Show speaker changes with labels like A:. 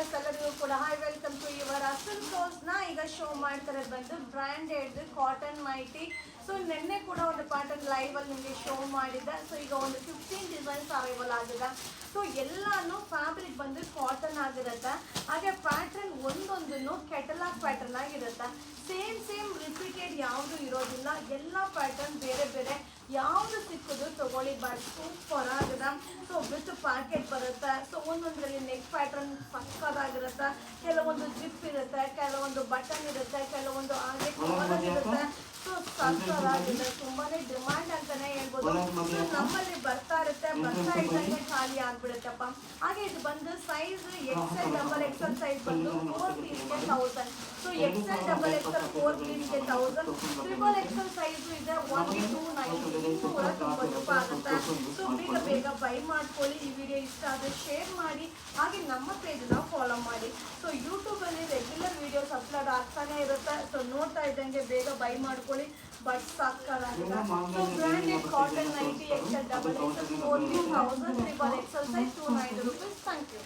A: Viewers ಎಲ್ಲರಿಗೂ ಕೂಡ hi welcome to your ಅಸಲ್ ನ ಈಗ ಶೋ ಮಾಡ್ತಾರೆ ಬಂದು ಬ್ರ್ಯಾಂಡೆಡ್ ಕಾಟನ್ ಮೈಟಿ. ಸೊ ನಿನ್ನೆ ಕೂಡ ಒಂದು ಪ್ಯಾಟರ್ನ್ ಲೈವ್ ಅಲ್ಲಿ ನಿಮಗೆ ಶೋ ಮಾಡಿದ್ದೆ. ಸೊ ಈಗ ಒಂದು 15 ಡಿಸೈನ್ಸ್ ಅವೈಲೇಬಲ್ ಆಗಿದೆ. ಸೊ ಎಲ್ಲಾನು ಫ್ಯಾಬ್ರಿಕ್ ಬಂದು ಕಾಟನ್ ಆಗಿರುತ್ತೆ. ಹಾಗೆ ಪ್ಯಾಟರ್ನ್ ಒಂದೊಂದನ್ನು ಕೆಟಲಾಗ್ ಪ್ಯಾಟರ್ನ್ ಆಗಿರುತ್ತೆ. ಸೇಮ್ ರಿಪೀಟೆಡ್ ಯಾವುದು ಇರೋದಿಲ್ಲ. ಎಲ್ಲ ಪ್ಯಾಟರ್ನ್ ಬೇರೆ ಬೇರೆ ಯಾವುದು ಸಿಕ್ಕೋದು ತಗೊಳ್ಳಿ. ಬಟ್ ಸೂಪರ್ ಆಗಿದೆ. ಸೊ ವಿತ್ ಪ್ಯಾಕೆಟ್ ಬರುತ್ತೆ. ಸೊ ಒಂದೊಂದರಲ್ಲಿ ನೆಕ್ ಪ್ಯಾಟರ್ನ್ ಪಕ್ಕದಾಗಿರುತ್ತೆ. ಕೆಲವೊಂದು ಜಿಪ್ ಇರುತ್ತೆ, ಕೆಲವೊಂದು ಬಟನ್ ಇರುತ್ತೆ, ಕೆಲವೊಂದು ಹಾಗೆ ಕವರ್ ಇರುತ್ತೆ. ಸೊ ಸಕ್ಕತ್ತಾಗಿದೆ, ತುಂಬಾನೇ ಡಿಮಾಂಡ್ ಅಂತಾನೆ ಹೇಳ್ಬೋದು. ಸೊ ನಮ್ಮಲ್ಲಿ ಬರ್ತಾ ಇದ್ದಂಗೆ ಖಾಲಿ ಆಗ್ಬಿಡುತ್ತಪ್ಪ. ಹಾಗೆ ಇದು ಬಂದು size XL double XL size ಬಂದು 4 ಪೀಸ್ಗೆ 1000. So XL double XL 4 ಪೀಸ್ಗೆ 1000. Triple XL size ಇದೆ 1290 ರೂಪಾಯಿ ಆಗುತ್ತೆ. ಸೊ ಬೇಗ ಬೈ ಮಾಡ್ಕೊಳ್ಳಿ. ಈ ವಿಡಿಯೋ ಇಷ್ಟ ಆದರೆ ಶೇರ್ ಮಾಡಿ. ಹಾಗೆ ನಮ್ಮ ಪೇಜ್ನ ಫಾಲೋ ಮಾಡಿ. ಸೊ ಯೂಟ್ಯೂಬಲ್ಲಿ ರೆಗ್ಯುಲರ್ ವಿಡಿಯೋಸ್ ಅಪ್ಲೋಡ್ ಆಗ್ತಾನೆ ಇರುತ್ತೆ. ಸೊ ನೋಡ್ತಾ ಇದ್ದಂಗೆ ಬೇಗ ಬೈ ಮಾಡ್ಕೊಳ್ಳಿ. ಬಟ್ ಸಕ್ಕತ್ತಾಗಿದೆ. So branded cotton 90 XL double XL 4 1000, triple XL size 290 rupees. Thank you.